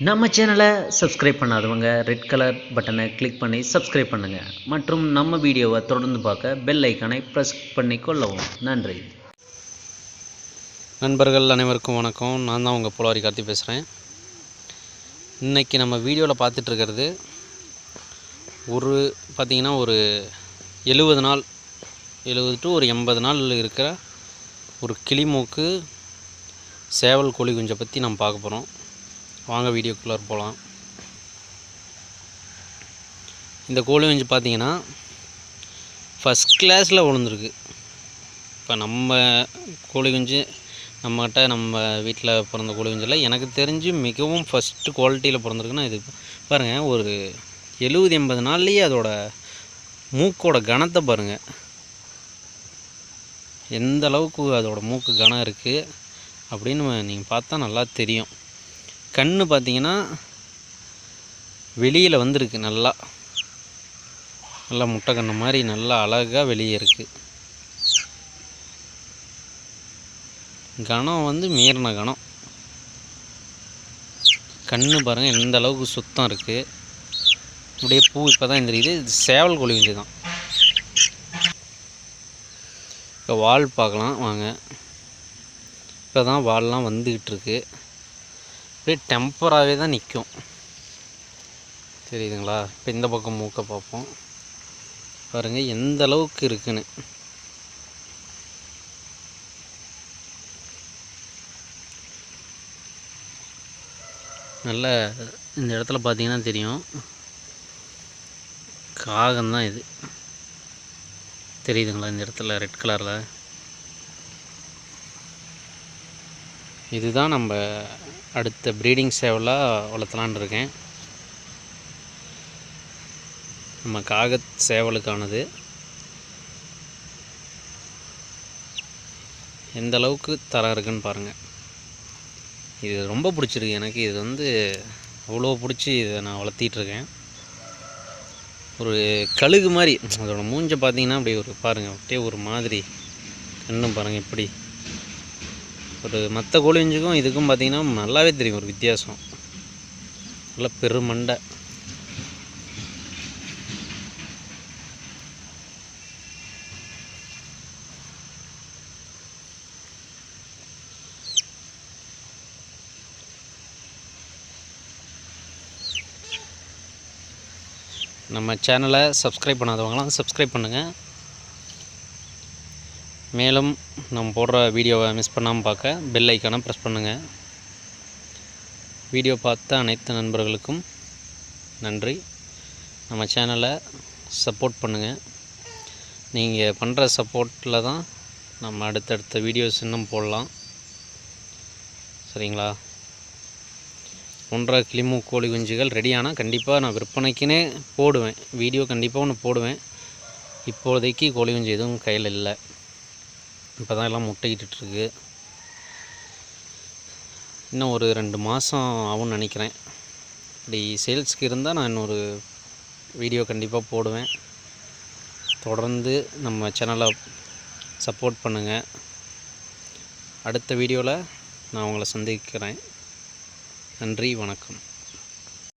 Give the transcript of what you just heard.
நம்ம சேனலை சப்ஸ்கிரைப் பண்ணாதவங்க ரெட் கலர் பட்டனை கிளிக் பண்ணி சப்ஸ்கிரைப் பண்ணுங்கள் மற்றும் நம்ம வீடியோவை தொடர்ந்து பார்க்க பெல் ஐக்கானை ப்ரெஸ் பண்ணி கொள்ளவும். நன்றி. நண்பர்கள் அனைவருக்கும் வணக்கம். நான் தான் உங்கள் புலவாரி கார்த்தி பேசுகிறேன். இன்றைக்கி நம்ம வீடியோவில் பார்த்துட்ருக்கிறது பார்த்திங்கன்னா ஒரு 70 நாள் 70 to 80 நாள் இருக்கிற ஒரு கிளிமூக்கு சேவல் கோழி குஞ்சை பற்றி நம்ம பார்க்க போகிறோம். வாங்க வீடியோக்குள்ளே போகலாம். இந்த கோழி குஞ்சு பார்த்திங்கன்னா ஃபஸ்ட் கிளாஸில் விழுந்துருக்கு. இப்போ நம்ம கோழி குஞ்சு நம்மகிட்ட நம்ம வீட்டில் பிறந்த கோழி குஞ்சில் எனக்கு தெரிஞ்சு மிகவும் ஃபஸ்ட்டு குவாலிட்டியில் பிறந்திருக்குன்னா இது பாருங்கள். ஒரு 70-80 நாள்லேயே அதோட மூக்கோட கனத்தை பாருங்கள், எந்த அளவுக்கு அதோட மூக்கு கனம் இருக்குது அப்படின்னு நீங்கள் பார்த்தா நல்லா தெரியும். கண்ணு பார்த்திங்கன்னா வெளியில் வந்திருக்கு, நல்லா முட்டை கண்ணு மாதிரி நல்லா அழகாக வெளியே இருக்குது. கனம் வந்து மீறின கனம். கண்ணு பாருங்கள் எந்த அளவுக்கு சுத்தம் இருக்குது. இப்படியே பூ இப்போ தான் தெரியுது. இது சேவல் கோழி குஞ்சு தான். இப்போ வால் பார்க்கலாம் வாங்க. இப்போ தான் வால்லாம் வந்துக்கிட்டு இருக்கு. அப்படியே டெம்பராகவே தான் நிற்கும், தெரியுதுங்களா? இப்போ இந்த பக்கம் மூக்கை பார்ப்போம் பாருங்கள் எந்த அளவுக்கு இருக்குன்னு. நல்ல இந்த இடத்துல பார்த்தீங்கன்னா தெரியும், காகம்தான் இது, தெரியுதுங்களா? இந்த இடத்துல ரெட் கலரில் இதுதான் நம்ம அடுத்த ப்ரீடிங் சேவலாக வளர்த்தலான்னு இருக்கேன். நம்ம காக சேவலுக்கானது. எந்த அளவுக்கு தரம் இருக்குன்னு பாருங்கள். இது ரொம்ப பிடிச்சிருக்கு எனக்கு. இது வந்து அவ்வளோ பிடிச்சி இதை நான் வளர்த்திட்ருக்கேன். ஒரு கழுகு மாதிரி அதோட மூஞ்சை பார்த்தீங்கன்னா அப்படியே ஒரு பாருங்கள், அப்படியே ஒரு மாதிரி கண்ணும் பாருங்கள். இப்படி ஒரு மற்ற கோழி குஞ்சுக்கும் இதுக்கும் பார்த்திங்கன்னா நல்லாவே தெரியும் ஒரு வித்தியாசம். நல்லா பெருமண்டை. நம்ம சேனலை சப்ஸ்கிரைப் பண்ணாதவங்களாம் சப்ஸ்கிரைப் பண்ணுங்கள். மேலும் நம்ம போடுற வீடியோவை மிஸ் பண்ணாமல் பார்க்க பெல் ஐக்கானை ப்ரெஸ் பண்ணுங்கள். வீடியோ பார்த்த அனைத்து நண்பர்களுக்கும் நன்றி. நம்ம சேனலை சப்போர்ட் பண்ணுங்கள். நீங்கள் பண்ணுற சப்போர்ட்டில் தான் நம்ம அடுத்தடுத்த வீடியோஸ் இன்னும் போடலாம், சரிங்களா? 1.5 கிளிமூ கோழி குஞ்சுகள் ரெடியானால் கண்டிப்பாக நான் விற்பனைக்குன்னே போடுவேன், வீடியோ கண்டிப்பாக ஒன்று போடுவேன். இப்போதைக்கு கோழி குஞ்சு எதுவும் கையில் இல்லை. இப்போ தான் எல்லாம் முட்டையிட்டுருக்கு. இன்னும் ஒரு 2 மாதம் ஆகும்னு நினைக்கிறேன். இப்படி சேல்ஸ்க்கு இருந்தால் நான் இன்னொரு வீடியோ கண்டிப்பாக போடுவேன். தொடர்ந்து நம்ம சேனலை சப்போர்ட் பண்ணுங்கள். அடுத்த வீடியோவில் நான் உங்களை சந்திக்கிறேன். நன்றி, வணக்கம்.